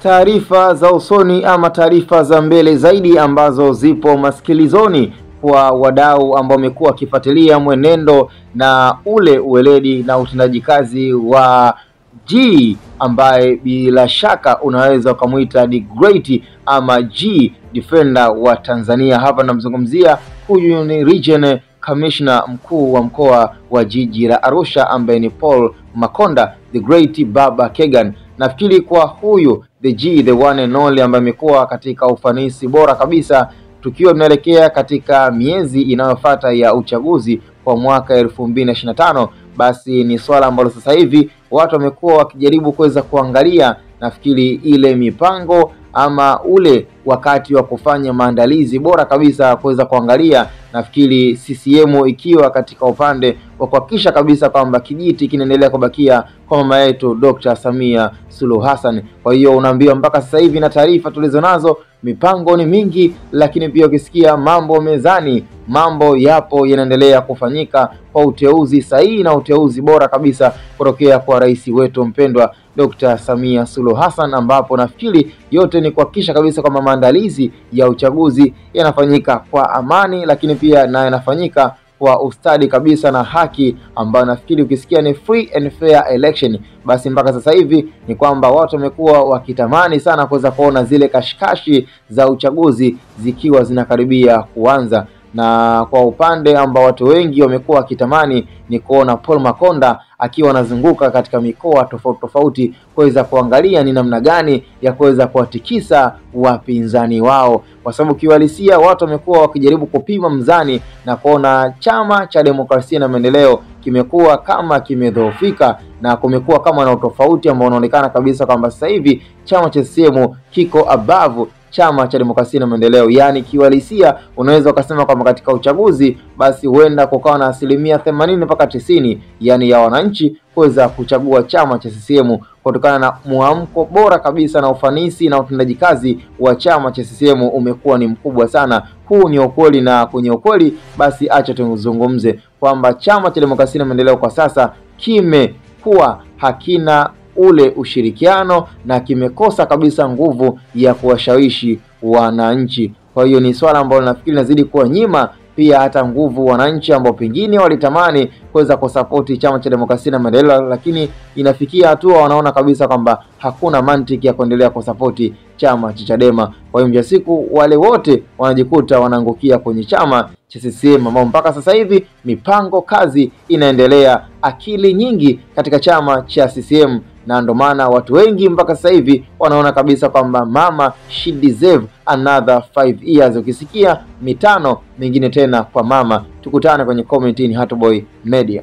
Taarifa za usoni ama taarifa za mbele zaidi ambazo zipo masikilizoni kwa wadau ambao wamekuwa wakifuatilia mwenendo na ule uweledi na utendaji kazi wa G ambaye bila shaka unaweza kumuita the great ama G defender wa Tanzania. Hapa namzungumzia huyu ni region commissioner mkuu wa mkoa wa jiji la Arusha ambaye ni Paul Makonda the great Baba Kegan. Nafikiri kwa huyu the G the one and only ambaye amekuwa katika ufanisi bora kabisa tukiwa tunaelekea katika miezi inayofuata ya uchaguzi kwa mwaka 2025, basi ni swala ambalo sasa hivi watu wamekuwa wakijaribu kuweza kuangalia. Nafikiri ile mipango ama ule wakati wa kufanya maandalizi bora kabisa kuweza kuangalia, nafikiri CCM ikiwa katika upande wa kuhakikisha kabisa kwamba kijiti kinaendelea kubakia kwa mama yetu Dr. Samia Suluhu Hassan. Kwa hiyo unaambiwa mpaka sasa hivi na taarifa tulizo nazo mipango ni mingi, lakini pia ukisikia mambo mezani, mambo yapo yanaendelea kufanyika kwa uteuzi sahihi na uteuzi bora kabisa kutokea kwa rais wetu mpendwa Dr. Samia Suluhu Hassan, ambapo nafikiri yote ni kuhakikisha kabisa kwamba maandalizi ya uchaguzi yanafanyika kwa amani, lakini pia na yanafanyika kwa ustadi kabisa na haki, ambayo nafikiri ukisikia ni free and fair election, basi mpaka sasa hivi ni kwamba watu wamekuwa wakitamani sana kuweza kuona zile kashikashi za uchaguzi zikiwa zinakaribia kuanza. Na kwa upande ambao watu wengi wamekuwa wakitamani ni kuona Paul Makonda akiwa anazunguka katika mikoa tofauti tofauti kuweza kuangalia ni namna gani ya kuweza kuwatikisa wapinzani wao, kwa sababu kiuhalisia watu wamekuwa wakijaribu kupima mzani na kuona Chama cha Demokrasia na Maendeleo kimekuwa kama kimedhoofika na kumekuwa kama na utofauti ambao unaonekana kabisa kwamba sasa hivi chama cha CCM kiko above Chama cha Demokrasia na Maendeleo. Yani kiuhalisia unaweza ukasema kwamba katika uchaguzi basi huenda kukawa na 80% mpaka 90% yani ya wananchi kuweza kuchagua chama cha CCM kutokana na muamko bora kabisa na ufanisi na utendaji kazi wa chama cha CCM umekuwa ni mkubwa sana. Huu ni ukweli, na kwenye ukweli basi acha tuzungumze kwamba Chama cha Demokrasia na Maendeleo kwa sasa kimekuwa hakina ule ushirikiano na kimekosa kabisa nguvu ya kuwashawishi wananchi. Kwa hiyo ni swala ambalo nafikiri nazidi kuwa nyima pia hata nguvu wananchi ambao pengine walitamani kuweza kusapoti Chama cha Demokrasia na Maendeleo, lakini inafikia hatua wanaona kabisa kwamba hakuna mantiki ya kuendelea kusapoti chama cha Chadema. Kwa hiyo siku wale wote wanajikuta wanaangukia kwenye chama cha CCM, ambao mpaka sasa hivi mipango kazi inaendelea, akili nyingi katika chama cha CCM, na ndo maana watu wengi mpaka sasa hivi wanaona kabisa kwamba mama she deserve another 5 years. Ukisikia mitano mingine tena kwa mama. Tukutane kwenye comment in Hatboy Media.